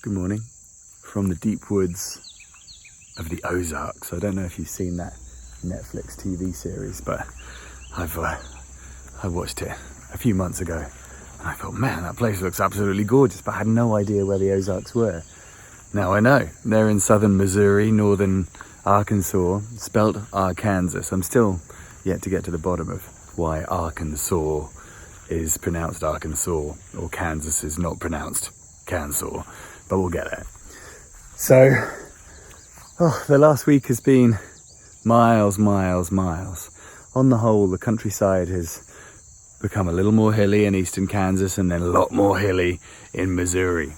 Good morning from the deep woods of the Ozarks. I don't know if you've seen that Netflix TV series, but I watched it a few months ago and I thought, man, that place looks absolutely gorgeous, but I had no idea where the Ozarks were. Now I know. They're in southern Missouri, northern Arkansas, spelt Arkansas. I'm still yet to get to the bottom of why Arkansas is pronounced Arkansas or Kansas is not pronounced Kansas, but we'll get there. So, the last week has been miles. On the whole, the countryside has become a little more hilly in eastern Kansas and then a lot more hilly in Missouri.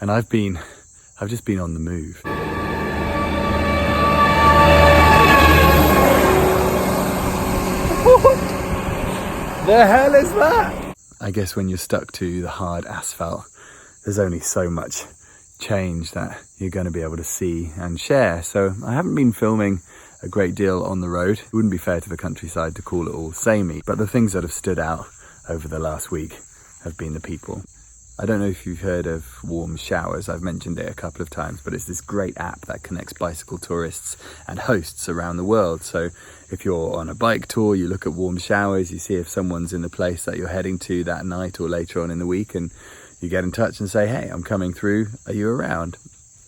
And I've just been on the move. What the hell is that? I guess when you're stuck to the hard asphalt, there's only so much change that you're going to be able to see and share. So I haven't been filming a great deal on the road. It wouldn't be fair to the countryside to call it all samey, but the things that have stood out over the last week have been the people. I don't know if you've heard of Warm Showers. I've mentioned it a couple of times, but it's this great app that connects bicycle tourists and hosts around the world. So if you're on a bike tour, you look at Warm Showers, you see if someone's in the place that you're heading to that night or later on in the week, and you get in touch and say, hey, I'm coming through, are you around?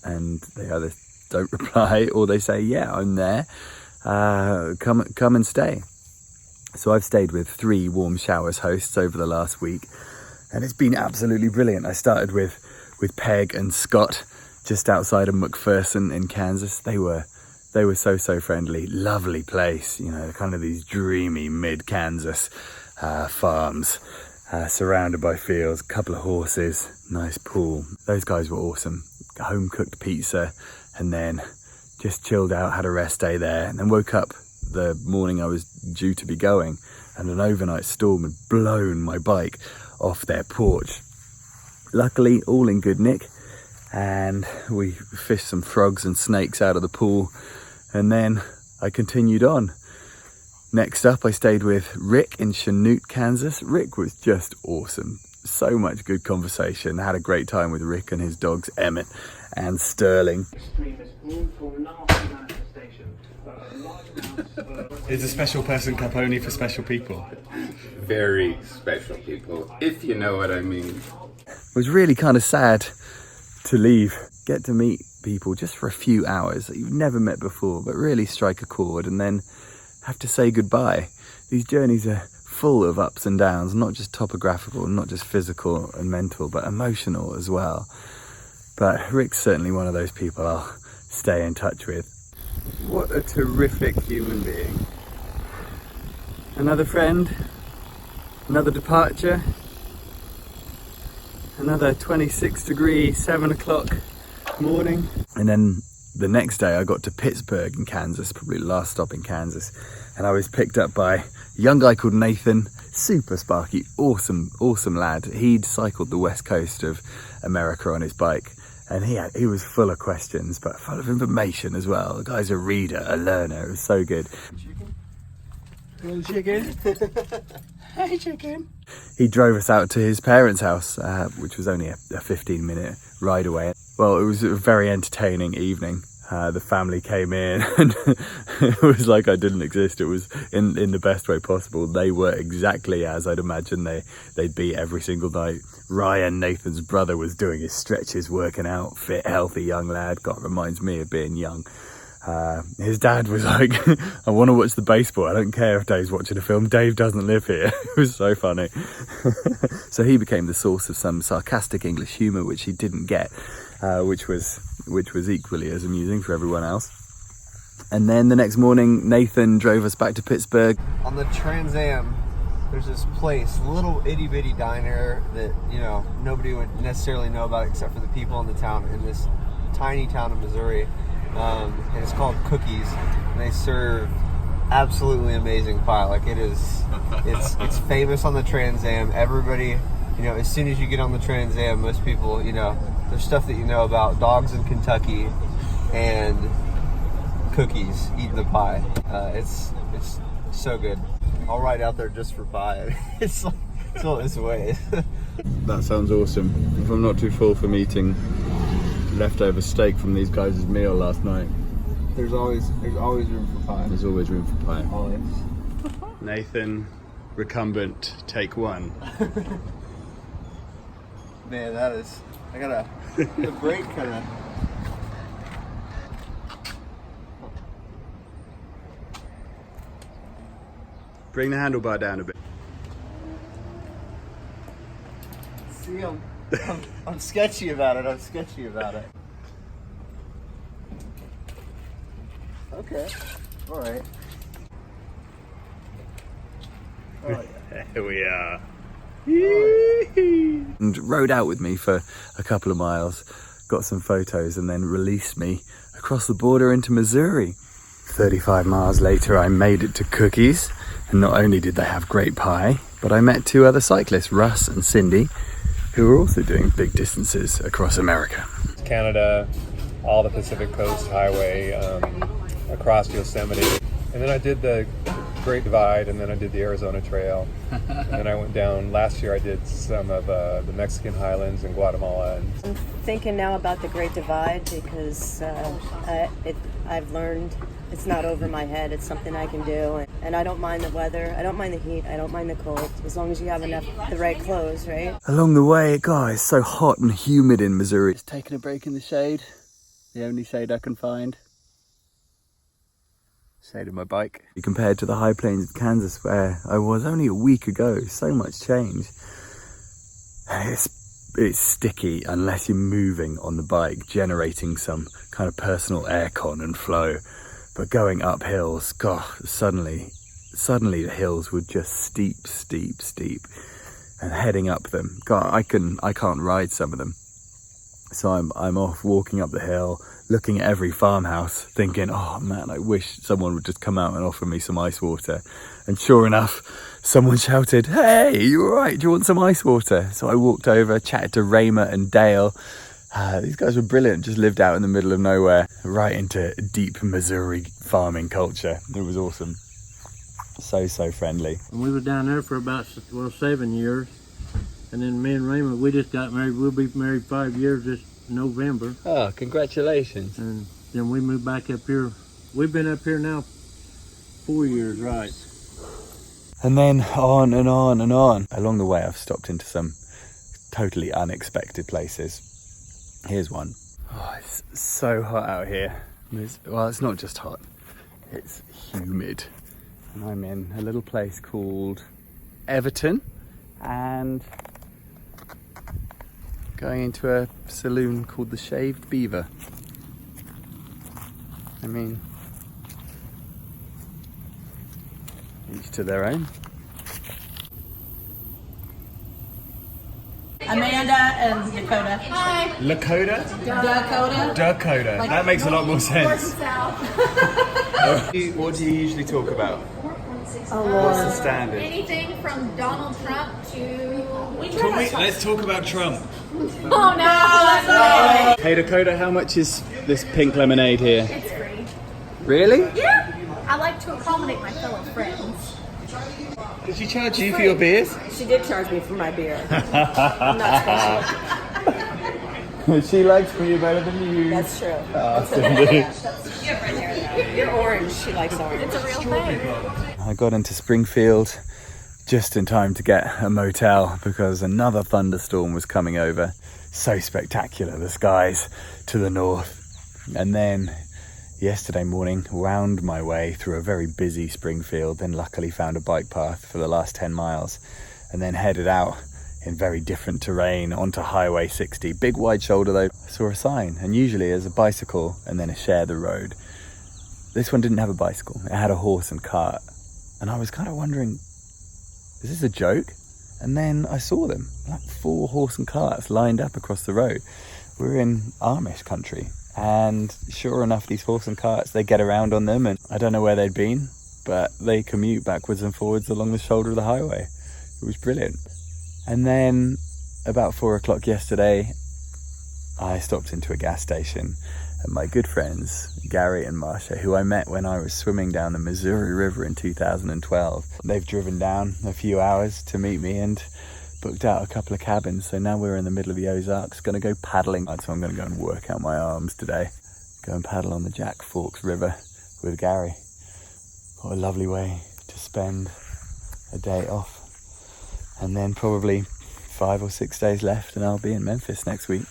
And they either don't reply or they say, yeah, I'm there, come and stay. So I've stayed with 3 Warm Showers hosts over the last week, and it's been absolutely brilliant. I started with Peg and Scott just outside of McPherson in Kansas. They were so friendly, lovely place, you know, kind of these dreamy mid-Kansas farms. Surrounded by fields, a couple of horses, nice pool. Those guys were awesome. Home cooked pizza, and then just chilled out, had a rest day there, and then woke up the morning I was due to be going, and an overnight storm had blown my bike off their porch. Luckily, all in good nick, and we fished some frogs and snakes out of the pool, and then I continued on. Next up, I stayed with Rick in Chanute, Kansas. Rick was just awesome. So much good conversation. I had a great time with Rick and his dogs, Emmett and Sterling. Is a special person cup only for special people? Very special people, if you know what I mean. It was really kind of sad to leave. Get to meet people just for a few hours that you've never met before, but really strike a chord, and then have to say goodbye. These journeys are full of ups and downs, not just topographical, not just physical and mental, but emotional as well. But Rick's certainly one of those people I'll stay in touch with. What a terrific human being. Another friend, another departure, another 26-degree, 7 o'clock morning. And then the next day I got to Pittsburgh in Kansas, probably the last stop in Kansas, and I was picked up by a young guy called Nathan, super sparky, awesome lad. He'd cycled the west coast of America on his bike, and he was full of questions, but full of information as well. The guy's a reader, a learner. It was so good. Chicken? Hey, chicken. He drove us out to his parents' house, which was only a 15-minute ride away. Well, it was a very entertaining evening. The family came in and it was like I didn't exist. It was in the best way possible. They were exactly as I'd imagine they'd be every single night. Ryan, Nathan's brother, was doing his stretches, working out, fit, healthy young lad. God, reminds me of being young. His dad was like, I want to watch the baseball. I don't care if Dave's watching a film. Dave doesn't live here. It was so funny. So he became the source of some sarcastic English humour, which he didn't get, which was equally as amusing for everyone else. And then the next morning, Nathan drove us back to Pittsburgh. On the Trans Am, there's this place, little itty bitty diner that, you know, nobody would necessarily know about except for the people in the town, in this tiny town of Missouri. And it's called Cookies, and they serve absolutely amazing pie. Like it's famous on the Trans Am. Everybody, you know, as soon as you get on the Trans Am, most people, you know, there's stuff that you know about dogs in Kentucky and cookies, eating the pie. It's so good. I'll ride out there just for pie. It's all this way. That sounds awesome. If I'm not too full from eating leftover steak from these guys' meal last night. There's always room for pie. There's always room for pie. Always. Nathan, recumbent, take one. Man, that is. I gotta get a break kind of. Bring the handlebar down a bit. See, I'm sketchy about it. Okay. All right. Oh, yeah. Here we are. And rode out with me for a couple of miles, got some photos, and then released me across the border into Missouri. 35 miles later, I made it to Cookies, and not only did they have great pie, but I met 2 other cyclists, Russ and Cindy, who were also doing big distances across America. Canada, all the Pacific Coast Highway, across Yosemite. And then I did the Great Divide, and then I did the Arizona Trail. And then I went down, last year I did some of the Mexican Highlands in Guatemala. I'm thinking now about the Great Divide because I've learned it's not over my head. It's something I can do. And I don't mind the weather. I don't mind the heat. I don't mind the cold. As long as you have the right clothes, right? Along the way, God, it's so hot and humid in Missouri. Just taking a break in the shade. The only shade I can find. Shade of my bike. Compared to the high plains of Kansas where I was only a week ago, so much change. And it's sticky unless you're moving on the bike, generating some kind of personal aircon and flow. But going up hills, God, suddenly the hills were just steep. And heading up them, God, I can't ride some of them. So I'm off walking up the hill, looking at every farmhouse, thinking, oh man, I wish someone would just come out and offer me some ice water. And sure enough, someone shouted, hey, you all right? Do you want some ice water? So I walked over, chatted to Raymer and Dale. These guys were brilliant, just lived out in the middle of nowhere, right into deep Missouri farming culture. It was awesome. So friendly. And we were down there for about 7 years. And then me and Raymond, we just got married. We'll be married 5 years this November. Oh, congratulations. And then we moved back up here. We've been up here now 4 years, right? And then on and on and on. Along the way, I've stopped into some totally unexpected places. Here's one. Oh, it's so hot out here. Well, it's not just hot, it's humid. And I'm in a little place called Everton and going into a saloon called the Shaved Beaver. I mean, each to their own. Amanda and Dakota. Hi. Lakota? Dakota. Like, that makes a lot more sense. What do you usually talk about? Oh, What's the standard? Anything from Donald Trump to... Let's talk about Trump. Oh no! Hey Dakota, how much is this pink lemonade here? It's free. Really? Yeah. I like to accommodate my fellow friends. Did she charge you for your beers? She did charge me for my beer. I'm not special. She likes me better than you. That's true. You're orange. She likes orange. It's a real thing. I got into Springfield just in time to get a motel because another thunderstorm was coming over. So spectacular, the skies to the north. And then yesterday morning, wound my way through a very busy Springfield, then luckily found a bike path for the last 10 miles, and then headed out in very different terrain onto Highway 60. Big wide shoulder though. I saw a sign, and usually there's a bicycle and then a share the road. This one didn't have a bicycle, it had a horse and cart. And I was kind of wondering, is this a joke? And then I saw them, like 4 horse and carts lined up across the road. We're in Amish country. And sure enough, these horse and carts, they get around on them, and I don't know where they'd been, but they commute backwards and forwards along the shoulder of the highway. It was brilliant. And then about 4 o'clock yesterday, I stopped into a gas station, and my good friends, Gary and Marsha, who I met when I was swimming down the Missouri River in 2012, they've driven down a few hours to meet me and booked out a couple of cabins, so now we're in the middle of the Ozarks. Gonna go paddling, so I'm gonna go and work out my arms today. Go and paddle on the Jack Forks River with Gary. What a lovely way to spend a day off. And then probably 5 or 6 days left and I'll be in Memphis next week.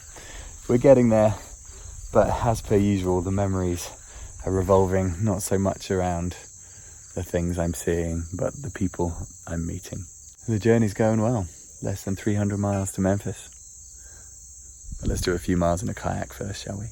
We're getting there, but as per usual, the memories are revolving not so much around the things I'm seeing, but the people I'm meeting. The journey's going well. Less than 300 miles to Memphis. But let's do a few miles in a kayak first, shall we?